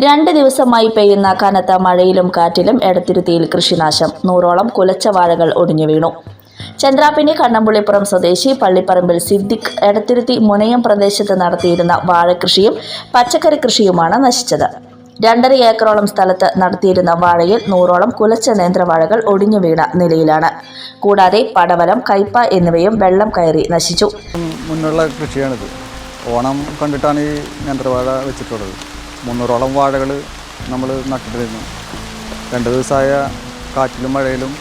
2 ദിവസമായി പെയ്യുന്ന കനത്ത മഴയിലും കാറ്റിലും എടത്തിരുത്തിയിൽ കൃഷിനാശം. 100ഓളം കുലച്ച വാഴകൾ ഒടിഞ്ഞു വീണു. ചന്ദ്രാപ്പിനി കണ്ണമ്പുള്ളിപ്പുറം സ്വദേശി പള്ളിപ്പറമ്പിൽ സിദ്ദിഖ് എടത്തിരുത്തി മുനയം പ്രദേശത്ത് നടത്തിയിരുന്ന വാഴകൃഷിയും പച്ചക്കറി കൃഷിയുമാണ് നശിച്ചത്. 2.5 ഏക്കറോളം സ്ഥലത്ത് നടത്തിയിരുന്ന വാഴയിൽ 100ഓളം കുലച്ച നേന്ത്രവാഴകൾ ഒടിഞ്ഞു വീണ നിലയിലാണ്. കൂടാതെ പടവലം, കയ്പ എന്നിവയും വെള്ളം കയറി നശിച്ചു. മുന്നുള്ള കൃഷിയാണിത്. ഓണം കണ്ടിട്ടാണ് ഈ നേന്ത്രവാഴ വെച്ചിട്ടുള്ളത്. 300ഓളം വാഴകൾ നമ്മൾ നട്ടിട്ടിരുന്നു. 2 ദിവസമായ കാറ്റിലും മഴയിലും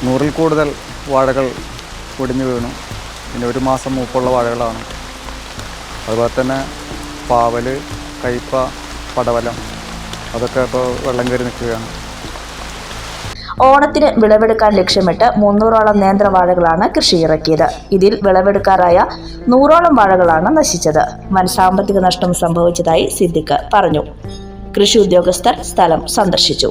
100ൽ കൂടുതൽ വാഴകൾ ഒടിഞ്ഞു വീണു. പിന്നെ 1 മാസം മൂപ്പുള്ള വാഴകളാണ്. അതുപോലെ തന്നെ പാവൽ, കയ്പ, പടവലം അതൊക്കെ ഇപ്പോൾ വെള്ളം കയറി നിൽക്കുകയാണ്. ഓണത്തിന് വിളവെടുക്കാൻ ലക്ഷ്യമിട്ട് 300ഓളം നേന്ത്രവാഴകളാണ് കൃഷി ഇറക്കിയത്. ഇതിൽ വിളവെടുക്കാറായ 100ഓളം വാഴകളാണ് നശിച്ചത്. വൻ സാമ്പത്തിക നഷ്ടം സംഭവിച്ചതായി സിദ്ദിഖ് പറഞ്ഞു. കൃഷി ഉദ്യോഗസ്ഥർ സ്ഥലം സന്ദർശിച്ചു.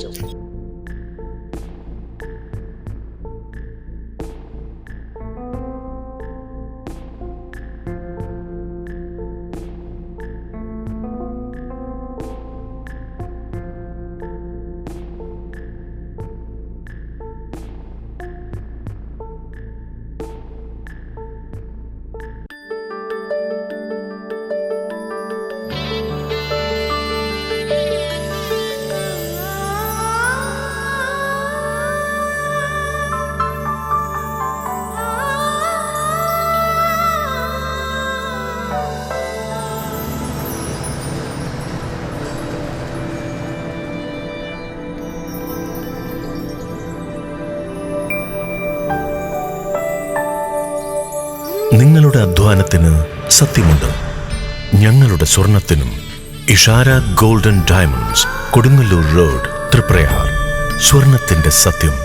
നിങ്ങളുടെ അധ്വാനത്തിന് സത്യമുണ്ട്. ഞങ്ങളുടെ സ്വർണത്തിനും. Ishara golden diamonds, Kodungallur road, Triprayar. സ്വർണത്തിന്റെ സത്യം.